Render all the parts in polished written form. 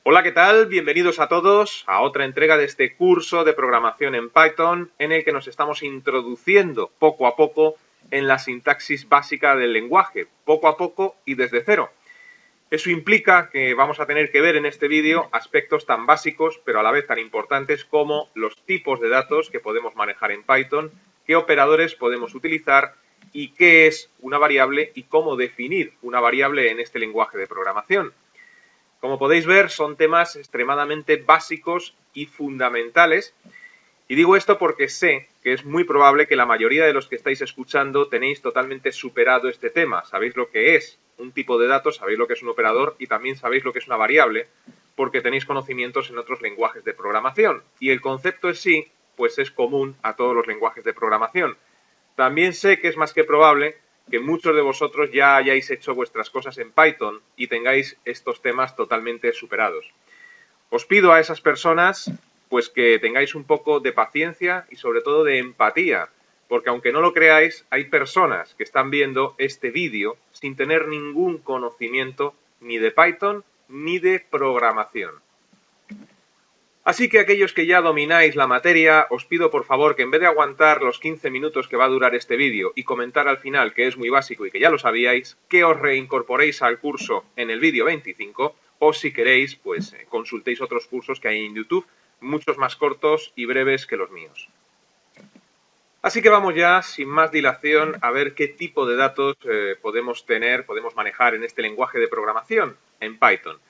Hola, ¿qué tal? Bienvenidos a todos a otra entrega de este curso de programación en Python en el que nos estamos introduciendo poco a poco en la sintaxis básica del lenguaje, poco a poco y desde cero. Eso implica que vamos a tener que ver en este vídeo aspectos tan básicos pero a la vez tan importantes como los tipos de datos que podemos manejar en Python, qué operadores podemos utilizar y qué es una variable y cómo definir una variable en este lenguaje de programación. Como podéis ver, son temas extremadamente básicos y fundamentales. Y digo esto porque sé que es muy probable que la mayoría de los que estáis escuchando tenéis totalmente superado este tema. Sabéis lo que es un tipo de datos, sabéis lo que es un operador y también sabéis lo que es una variable porque tenéis conocimientos en otros lenguajes de programación. Y el concepto en sí, pues es común a todos los lenguajes de programación. También sé que es más que probable que muchos de vosotros ya hayáis hecho vuestras cosas en Python y tengáis estos temas totalmente superados. Os pido a esas personas pues que tengáis un poco de paciencia y sobre todo de empatía, porque aunque no lo creáis, hay personas que están viendo este vídeo sin tener ningún conocimiento ni de Python ni de programación. Así que aquellos que ya domináis la materia, os pido por favor que en vez de aguantar los 15 minutos que va a durar este vídeo y comentar al final que es muy básico y que ya lo sabíais, que os reincorporéis al curso en el vídeo 25 o si queréis, pues consultéis otros cursos que hay en YouTube, muchos más cortos y breves que los míos. Así que vamos ya, sin más dilación, a ver qué tipo de datos podemos manejar en este lenguaje de programación, en Python.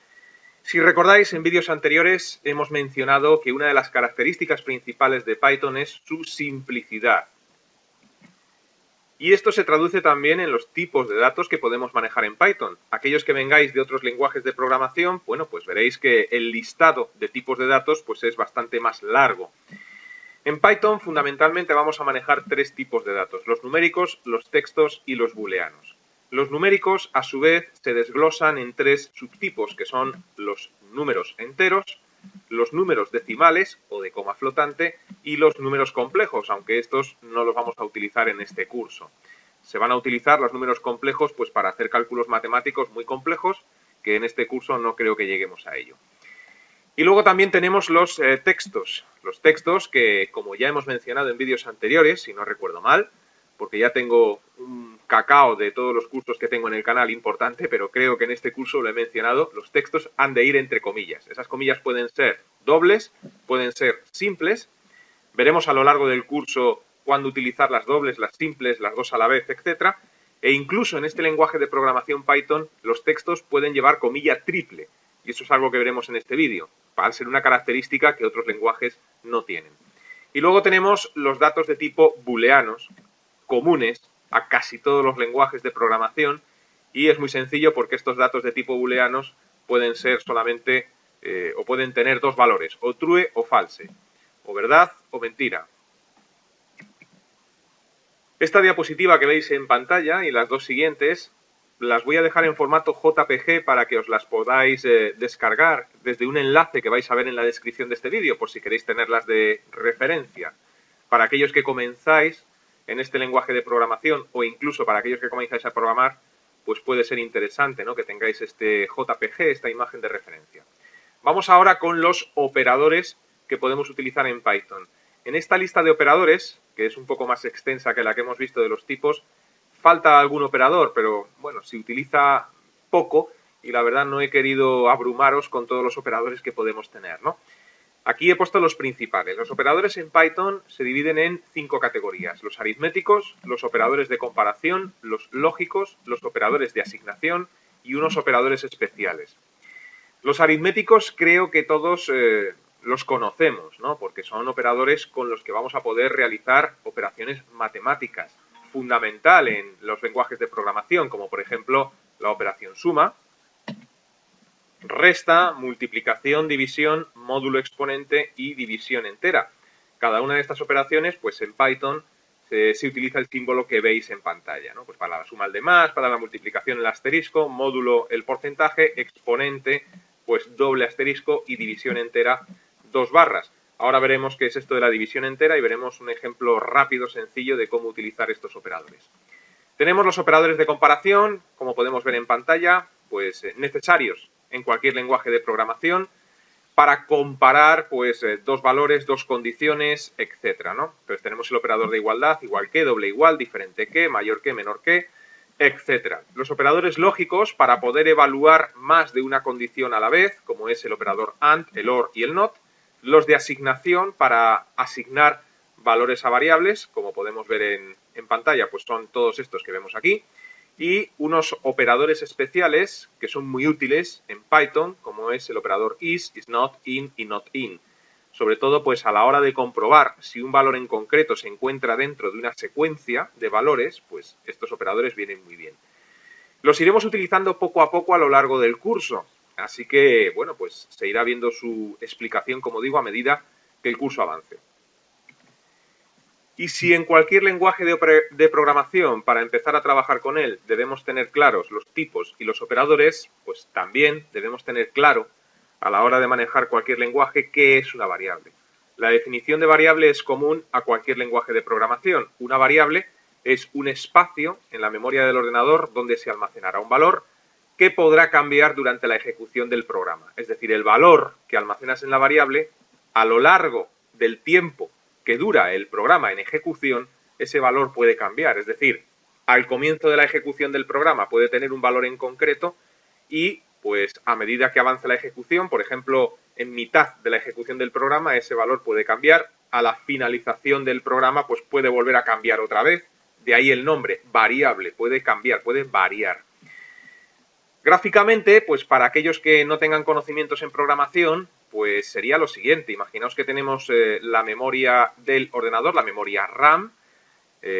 Si recordáis, en vídeos anteriores hemos mencionado que una de las características principales de Python es su simplicidad. Y esto se traduce también en los tipos de datos que podemos manejar en Python. Aquellos que vengáis de otros lenguajes de programación, bueno, pues veréis que el listado de tipos de datos pues es bastante más largo. En Python, fundamentalmente, vamos a manejar tres tipos de datos: los numéricos, los textos y los booleanos. Los numéricos, a su vez, se desglosan en tres subtipos, que son los números enteros, los números decimales o de coma flotante y los números complejos, aunque estos no los vamos a utilizar en este curso. Se van a utilizar los números complejos pues para hacer cálculos matemáticos muy complejos, que en este curso no creo que lleguemos a ello. Y luego también tenemos los textos que, como ya hemos mencionado en vídeos anteriores, si no recuerdo mal, porque ya tengo un cacao de todos los cursos que tengo en el canal importante, pero creo que en este curso lo he mencionado, los textos han de ir entre comillas. Esas comillas pueden ser dobles, pueden ser simples. Veremos a lo largo del curso cuándo utilizar las dobles, las simples, las dos a la vez, etcétera. E incluso en este lenguaje de programación Python, los textos pueden llevar comilla triple. Y eso es algo que veremos en este vídeo, al ser una característica que otros lenguajes no tienen. Y luego tenemos los datos de tipo booleanos, comunes a casi todos los lenguajes de programación, y es muy sencillo porque estos datos de tipo booleanos pueden ser solamente o pueden tener dos valores, o true o false, o verdad o mentira. Esta diapositiva que veis en pantalla y las dos siguientes las voy a dejar en formato JPG para que os las podáis descargar desde un enlace que vais a ver en la descripción de este vídeo, por si queréis tenerlas de referencia. Para aquellos que comenzáis en este lenguaje de programación o incluso para aquellos que comenzáis a programar, pues puede ser interesante, ¿no?, que tengáis este JPG, esta imagen de referencia. Vamos ahora con los operadores que podemos utilizar en Python. En esta lista de operadores, que es un poco más extensa que la que hemos visto de los tipos, falta algún operador, pero bueno, se utiliza poco y la verdad no he querido abrumaros con todos los operadores que podemos tener, ¿no? Aquí he puesto los principales. Los operadores en Python se dividen en 5 categorías: los aritméticos, los operadores de comparación, los lógicos, los operadores de asignación y unos operadores especiales. Los aritméticos creo que todos los conocemos, ¿no?, porque son operadores con los que vamos a poder realizar operaciones matemáticas, fundamental en los lenguajes de programación, como por ejemplo la operación suma, resta, multiplicación, división, módulo exponente y división entera. Cada una de estas operaciones, pues en Python se utiliza el símbolo que veis en pantalla, ¿no? Pues para la suma el de más, para la multiplicación el asterisco, módulo el porcentaje, exponente pues doble asterisco y división entera 2 barras. Ahora veremos qué es esto de la división entera y veremos un ejemplo rápido, sencillo de cómo utilizar estos operadores. Tenemos los operadores de comparación, como podemos ver en pantalla, pues necesarios en cualquier lenguaje de programación. para comparar pues dos valores, dos condiciones, etcétera, ¿no? Entonces tenemos el operador de igualdad, igual que, doble igual, diferente que, mayor que, menor que, etcétera. Los operadores lógicos para poder evaluar más de una condición a la vez, como es el operador AND, el OR y el NOT. Los de asignación para asignar valores a variables, como podemos ver en pantalla, pues son todos estos que vemos aquí. Y unos operadores especiales que son muy útiles en Python, como es el operador is not, in y not in. Sobre todo, pues a la hora de comprobar si un valor en concreto se encuentra dentro de una secuencia de valores, pues estos operadores vienen muy bien. Los iremos utilizando poco a poco a lo largo del curso, así que, bueno, pues se irá viendo su explicación, como digo, a medida que el curso avance. Y si en cualquier lenguaje de programación, para empezar a trabajar con él, debemos tener claros los tipos y los operadores, pues también debemos tener claro, a la hora de manejar cualquier lenguaje, qué es una variable. La definición de variable es común a cualquier lenguaje de programación. Una variable es un espacio en la memoria del ordenador donde se almacenará un valor que podrá cambiar durante la ejecución del programa. Es decir, el valor que almacenas en la variable, a lo largo del tiempo que dura el programa en ejecución, ese valor puede cambiar. Es decir, al comienzo de la ejecución del programa puede tener un valor en concreto y, pues, a medida que avanza la ejecución, por ejemplo, en mitad de la ejecución del programa, ese valor puede cambiar. A la finalización del programa, pues puede volver a cambiar otra vez. De ahí el nombre, variable, puede cambiar, puede variar. Gráficamente, pues para aquellos que no tengan conocimientos en programación, pues sería lo siguiente. Imaginaos que tenemos la memoria del ordenador, la memoria RAM.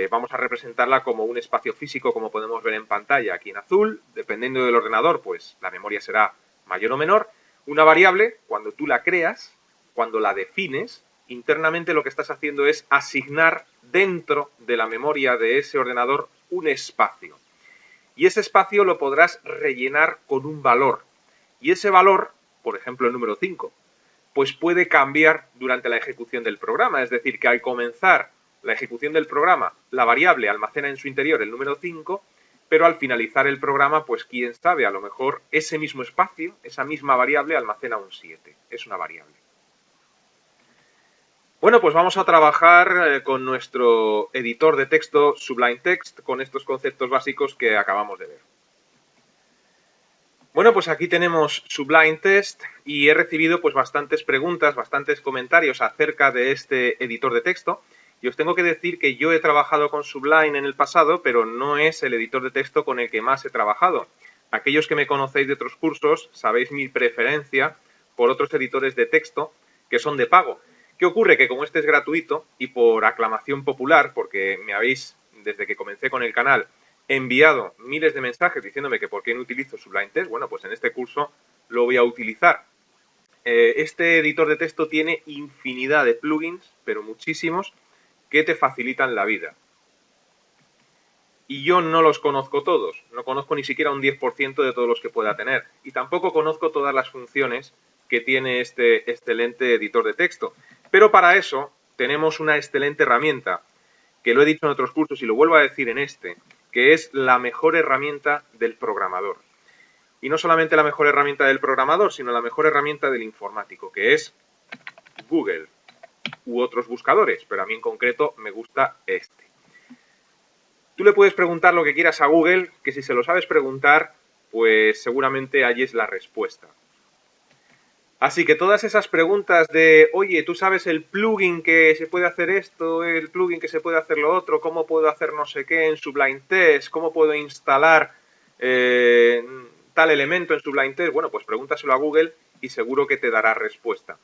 Vamos a representarla como un espacio físico, como podemos ver en pantalla aquí en azul. Dependiendo del ordenador, pues la memoria será mayor o menor. Una variable, cuando tú la creas, cuando la defines, internamente lo que estás haciendo es asignar dentro de la memoria de ese ordenador un espacio. Y ese espacio lo podrás rellenar con un valor. Y ese valor, por ejemplo el número 5, pues puede cambiar durante la ejecución del programa. Es decir, que al comenzar la ejecución del programa, la variable almacena en su interior el número 5, pero al finalizar el programa, pues quién sabe, a lo mejor ese mismo espacio, esa misma variable almacena un 7. Es una variable. Bueno, pues vamos a trabajar con nuestro editor de texto Sublime Text con estos conceptos básicos que acabamos de ver. Bueno, pues aquí tenemos Sublime Text y he recibido pues bastantes preguntas, bastantes comentarios acerca de este editor de texto. Y os tengo que decir que yo he trabajado con Sublime en el pasado, pero no es el editor de texto con el que más he trabajado. Aquellos que me conocéis de otros cursos sabéis mi preferencia por otros editores de texto que son de pago. ¿Qué ocurre? Que como este es gratuito y por aclamación popular, porque me habéis, desde que comencé con el canal, enviado miles de mensajes diciéndome que por qué no utilizo Sublime Text, bueno, pues en este curso lo voy a utilizar. Este editor de texto tiene infinidad de plugins, pero muchísimos, que te facilitan la vida. Y yo no los conozco todos, no conozco ni siquiera un 10% de todos los que pueda tener. Y tampoco conozco todas las funciones que tiene este excelente editor de texto. Pero para eso tenemos una excelente herramienta, que lo he dicho en otros cursos y lo vuelvo a decir en este, que es la mejor herramienta del programador. Y no solamente la mejor herramienta del programador, sino la mejor herramienta del informático, que es Google u otros buscadores, pero a mí en concreto me gusta este. Tú le puedes preguntar lo que quieras a Google, que si se lo sabes preguntar, pues seguramente allí es la respuesta. Así que todas esas preguntas de, oye, ¿tú sabes el plugin que se puede hacer esto, el plugin que se puede hacer lo otro, cómo puedo hacer no sé qué en Sublime Text, cómo puedo instalar tal elemento en Sublime Text? Bueno, pues pregúntaselo a Google y seguro que te dará respuesta.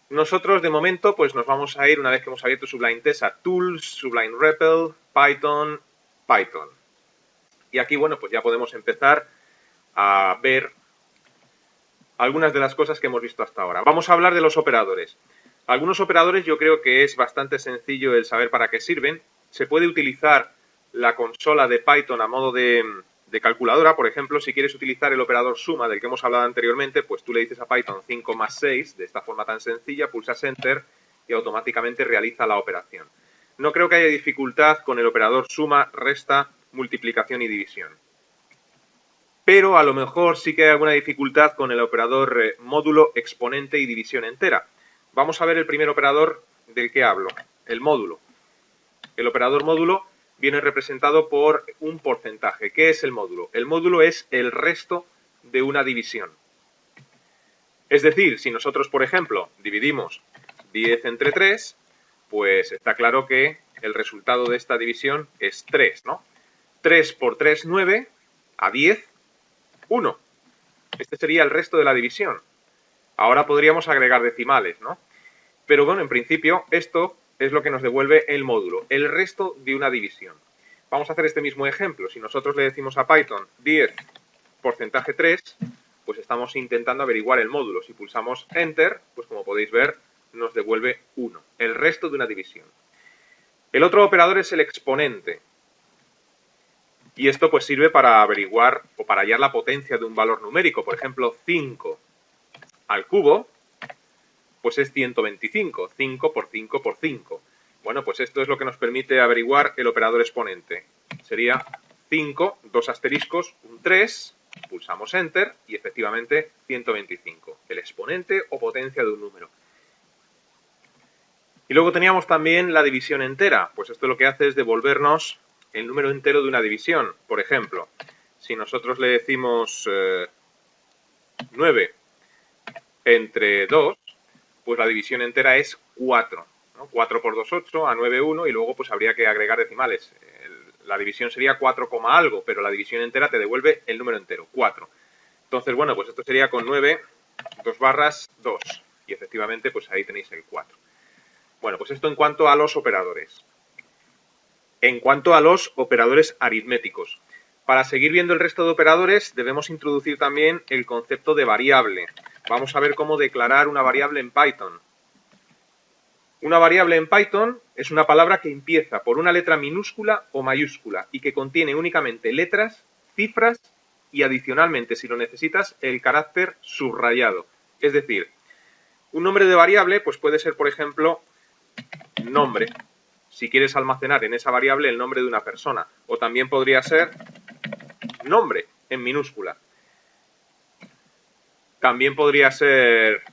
Nosotros, de momento, pues nos vamos a ir, una vez que hemos abierto Sublime Text, a Tools, Sublime REPL, Python, Python. Y aquí, bueno, pues ya podemos empezar a ver algunas de las cosas que hemos visto hasta ahora. Vamos a hablar de los operadores. Algunos operadores yo creo que es bastante sencillo el saber para qué sirven. Se puede utilizar la consola de Python a modo de calculadora. Por ejemplo, si quieres utilizar el operador suma del que hemos hablado anteriormente, pues tú le dices a Python 5 más 6, de esta forma tan sencilla, pulsas Enter y automáticamente realiza la operación. No creo que haya dificultad con el operador suma, resta, multiplicación y división. pero a lo mejor sí que hay alguna dificultad con el operador módulo, exponente y división entera. Vamos a ver el primer operador del que hablo, el módulo. El operador módulo viene representado por un porcentaje. ¿Qué es el módulo? El módulo es el resto de una división. Es decir, si nosotros, por ejemplo, dividimos 10 entre 3, pues está claro que el resultado de esta división es 3, ¿no? 3 por 3, 9, a 10, 1. Este sería el resto de la división. Ahora podríamos agregar decimales, ¿no? Pero bueno, en principio, esto es lo que nos devuelve el módulo, el resto de una división. Vamos a hacer este mismo ejemplo. Si nosotros le decimos a Python 10 porcentaje 3, pues estamos intentando averiguar el módulo. Si pulsamos Enter, pues como podéis ver, nos devuelve 1, el resto de una división. El otro operador es el exponente. Y esto pues sirve para averiguar o para hallar la potencia de un valor numérico. Por ejemplo, 5 al cubo, pues es 125. 5 por 5 por 5. Bueno, pues esto es lo que nos permite averiguar el operador exponente. Sería 5, 2 asteriscos, un 3, pulsamos Enter y efectivamente 125. El exponente o potencia de un número. Y luego teníamos también la división entera. Pues esto lo que hace es devolvernos el número entero de una división. Por ejemplo, si nosotros le decimos 9 entre 2, pues la división entera es 4. ¿no? 4 por 2, 8, a 9, 1, y luego pues habría que agregar decimales. La división sería 4, algo, pero la división entera te devuelve el número entero, 4. Entonces, bueno, pues esto sería con 9, 2 barras, 2. Y efectivamente, pues ahí tenéis el 4. Bueno, pues esto en cuanto a los operadores. En cuanto a los operadores aritméticos. Para seguir viendo el resto de operadores, debemos introducir también el concepto de variable. Vamos a ver cómo declarar una variable en Python. Una variable en Python es una palabra que empieza por una letra minúscula o mayúscula y que contiene únicamente letras, cifras y adicionalmente, si lo necesitas, el carácter subrayado. Es decir, un nombre de variable pues puede ser, por ejemplo, nombre, si quieres almacenar en esa variable el nombre de una persona. O también podría ser nombre, en minúscula. También podría ser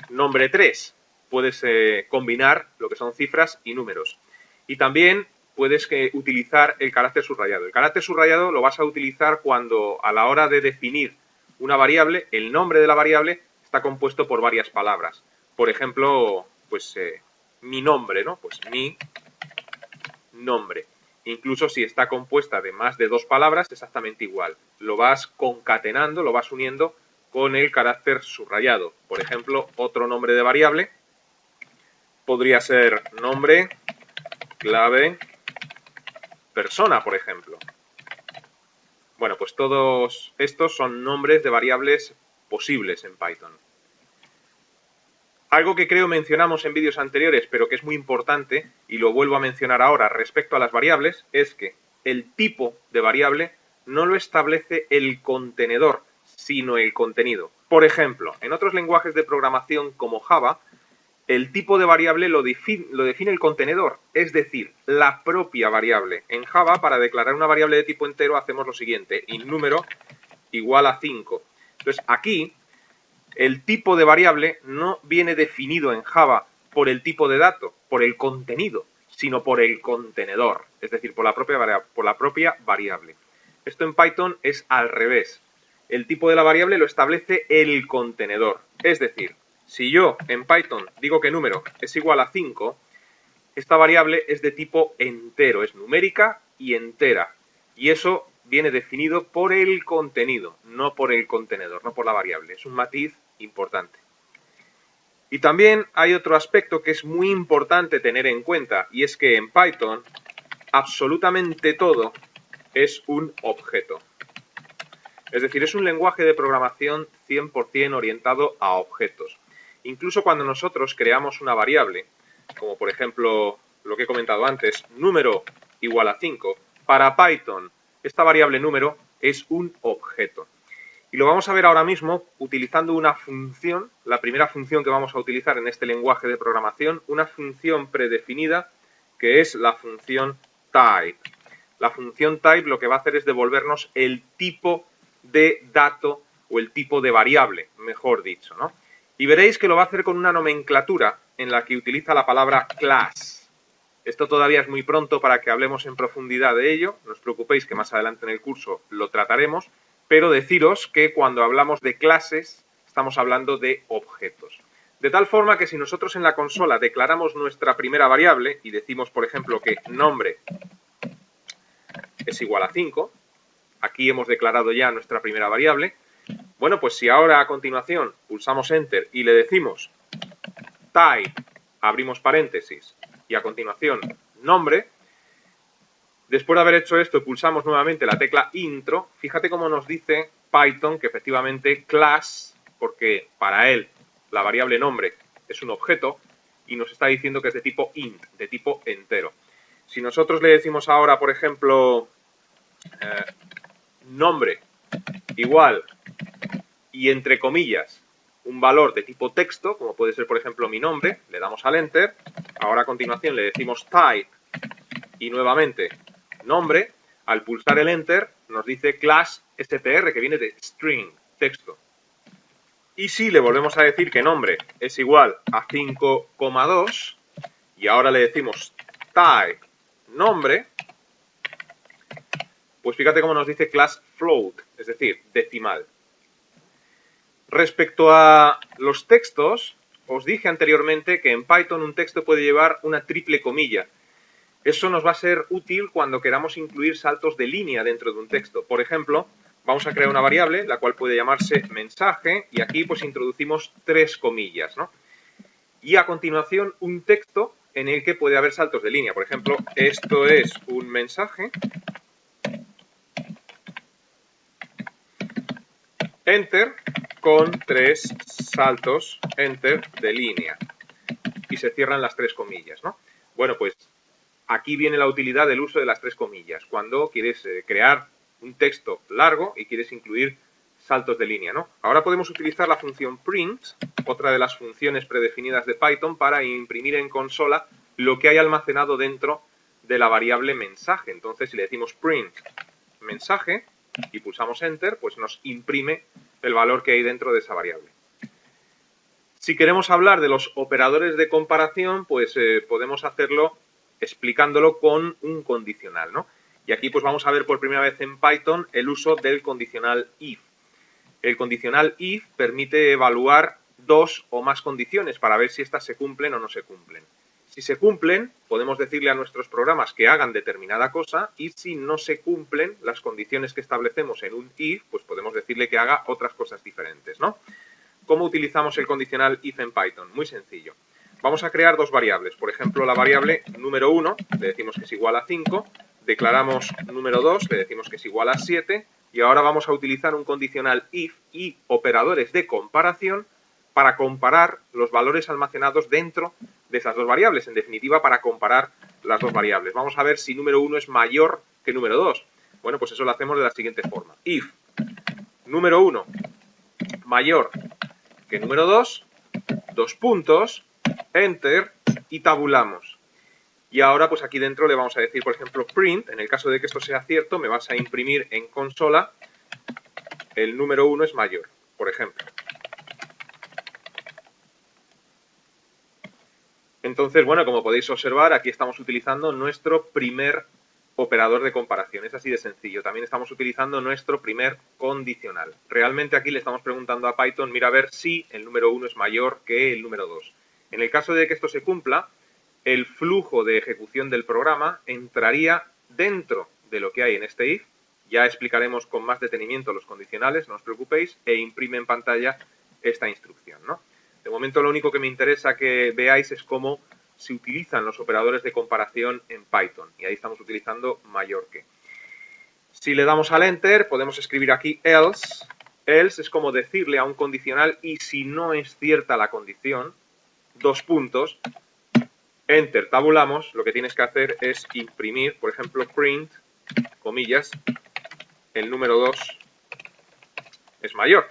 nombre 3. Puedes combinar lo que son cifras y números. Y también puedes utilizar el carácter subrayado. El carácter subrayado lo vas a utilizar cuando a la hora de definir una variable, el nombre de la variable está compuesto por varias palabras. Por ejemplo, pues mi nombre, ¿no? Pues mi nombre. Incluso si está compuesta de más de 2 palabras, exactamente igual. Lo vas concatenando, lo vas uniendo con el carácter subrayado. Por ejemplo, otro nombre de variable podría ser nombre, clave, persona, por ejemplo. Bueno, pues todos estos son nombres de variables posibles en Python. Algo que creo mencionamos en vídeos anteriores, pero que es muy importante, y lo vuelvo a mencionar ahora respecto a las variables, es que el tipo de variable no lo establece el contenedor, sino el contenido. Por ejemplo, en otros lenguajes de programación como Java, el tipo de variable lo define el contenedor, es decir, la propia variable. En Java, para declarar una variable de tipo entero, hacemos lo siguiente, innúmero igual a 5. Entonces, aquí el tipo de variable no viene definido en Java por el tipo de dato, por el contenido, sino por el contenedor, es decir, por la propia variable. Esto en Python es al revés. El tipo de la variable lo establece el contenedor. Es decir, si yo en Python digo que número es igual a 5, esta variable es de tipo entero, es numérica y entera. Y eso viene definido por el contenido, no por el contenedor, no por la variable. Es un matiz importante. Y también hay otro aspecto que es muy importante tener en cuenta, y es que en Python absolutamente todo es un objeto. Es decir, es un lenguaje de programación 100% orientado a objetos. Incluso cuando nosotros creamos una variable, como por ejemplo lo que he comentado antes, número igual a 5, para Python esta variable número es un objeto. Y lo vamos a ver ahora mismo utilizando una función, la primera función que vamos a utilizar en este lenguaje de programación, una función predefinida que es la función type. La función type lo que va a hacer es devolvernos el tipo de dato o el tipo de variable, mejor dicho, ¿no? Y veréis que lo va a hacer con una nomenclatura en la que utiliza la palabra class. Esto todavía es muy pronto para que hablemos en profundidad de ello, no os preocupéis que más adelante en el curso lo trataremos, pero deciros que cuando hablamos de clases estamos hablando de objetos. De tal forma que si nosotros en la consola declaramos nuestra primera variable y decimos, por ejemplo, que nombre es igual a 5, aquí hemos declarado ya nuestra primera variable, bueno, pues si ahora a continuación pulsamos Enter y le decimos type, abrimos paréntesis, y a continuación nombre, después de haber hecho esto pulsamos nuevamente la tecla intro, fíjate cómo nos dice Python que efectivamente class, porque para él la variable nombre es un objeto, y nos está diciendo que es de tipo int, de tipo entero. Si nosotros le decimos ahora, por ejemplo, nombre igual y entre comillas un valor de tipo texto, como puede ser por ejemplo mi nombre, le damos al Enter, ahora a continuación le decimos type y nuevamente nombre, al pulsar el Enter nos dice class str que viene de string, texto. Y si le volvemos a decir que nombre es igual a 5,2 y ahora le decimos type nombre, pues fíjate cómo nos dice class float, es decir, decimal. Respecto a los textos, os dije anteriormente que en Python un texto puede llevar una triple comilla. Eso nos va a ser útil cuando queramos incluir saltos de línea dentro de un texto. Por ejemplo, vamos a crear una variable, la cual puede llamarse mensaje, y aquí pues introducimos 3 comillas, ¿no? Y a continuación un texto en el que puede haber saltos de línea. Por ejemplo, esto es un mensaje. Enter con 3 saltos, enter de línea. Y se cierran las 3 comillas, ¿no? Bueno, pues aquí viene la utilidad del uso de las 3 comillas. Cuando quieres crear un texto largo y quieres incluir saltos de línea, ¿no? Ahora podemos utilizar la función print, otra de las funciones predefinidas de Python, para imprimir en consola lo que hay almacenado dentro de la variable mensaje. Entonces, si le decimos print mensaje y pulsamos Enter, pues nos imprime el valor que hay dentro de esa variable. Si queremos hablar de los operadores de comparación, pues podemos hacerlo explicándolo con un condicional, ¿no? Y aquí pues vamos a ver por primera vez en Python el uso del condicional if. El condicional if permite evaluar 2 o más condiciones para ver si éstas se cumplen o no se cumplen. Si se cumplen, podemos decirle a nuestros programas que hagan determinada cosa, y si no se cumplen las condiciones que establecemos en un if, pues podemos decirle que haga otras cosas diferentes, ¿no? ¿Cómo utilizamos el condicional if en Python? Muy sencillo. Vamos a crear 2 variables. Por ejemplo, la variable número 1, le decimos que es igual a 5, declaramos número 2, le decimos que es igual a 7, y ahora vamos a utilizar un condicional if y operadores de comparación para comparar los valores almacenados dentro de esas 2 variables, en definitiva, para comparar las 2 variables. Vamos a ver si número 1 es mayor que número 2. Bueno, pues eso lo hacemos de la siguiente forma. If número 1 mayor que número 2, 2 puntos, Enter, y tabulamos. Y ahora, pues aquí dentro le vamos a decir, por ejemplo, print, en el caso de que esto sea cierto, me vas a imprimir en consola el número 1 es mayor, por ejemplo. Entonces, bueno, como podéis observar, aquí estamos utilizando nuestro primer operador de comparación. Es así de sencillo. También estamos utilizando nuestro primer condicional. Realmente aquí le estamos preguntando a Python, mira a ver si el número 1 es mayor que el número 2. En el caso de que esto se cumpla, el flujo de ejecución del programa entraría dentro de lo que hay en este if. Ya explicaremos con más detenimiento los condicionales, no os preocupéis, e imprime en pantalla esta instrucción, ¿no? De momento lo único que me interesa que veáis es cómo se utilizan los operadores de comparación en Python. Y ahí estamos utilizando mayor que. Si le damos al Enter, podemos escribir aquí else. Else es como decirle a un condicional, y si no es cierta la condición, 2 puntos, Enter, tabulamos. Lo que tienes que hacer es imprimir, por ejemplo, print, comillas, el número 2 es mayor.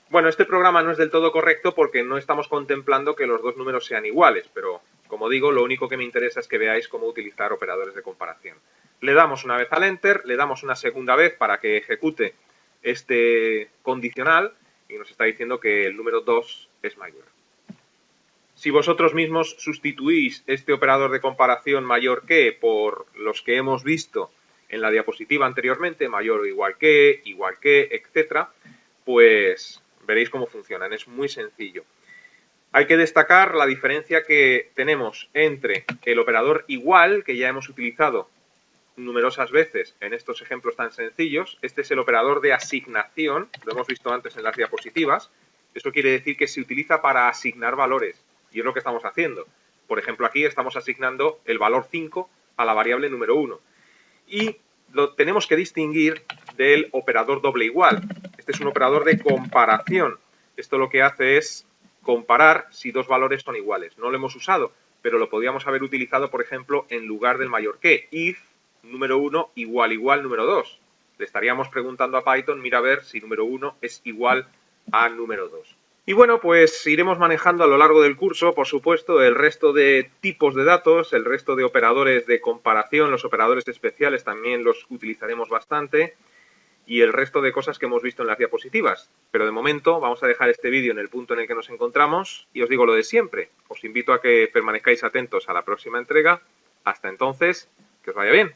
Bueno, este programa no es del todo correcto porque no estamos contemplando que los 2 números sean iguales, pero como digo, lo único que me interesa es que veáis cómo utilizar operadores de comparación. Le damos una vez al Enter, le damos una segunda vez para que ejecute este condicional y nos está diciendo que el número 2 es mayor. Si vosotros mismos sustituís este operador de comparación mayor que por los que hemos visto en la diapositiva anteriormente, mayor o igual que, etcétera, pues veréis cómo funcionan. Es muy sencillo. Hay que destacar la diferencia que tenemos entre el operador igual, que ya hemos utilizado numerosas veces en estos ejemplos tan sencillos. Este es el operador de asignación, lo hemos visto antes en las diapositivas. Esto quiere decir que se utiliza para asignar valores, y es lo que estamos haciendo. Por ejemplo, aquí estamos asignando el valor 5 a la variable número 1. Y lo tenemos que distinguir del operador doble igual. Este es un operador de comparación. Esto lo que hace es comparar si dos valores son iguales. No lo hemos usado, pero lo podríamos haber utilizado, por ejemplo, en lugar del mayor que. If número 1 igual número 2. Le estaríamos preguntando a Python, mira a ver si número 1 es igual a número 2. Y bueno, pues iremos manejando a lo largo del curso, por supuesto, el resto de tipos de datos, el resto de operadores de comparación, los operadores especiales también los utilizaremos bastante y el resto de cosas que hemos visto en las diapositivas. Pero de momento vamos a dejar este vídeo en el punto en el que nos encontramos y os digo lo de siempre. Os invito a que permanezcáis atentos a la próxima entrega. Hasta entonces, que os vaya bien.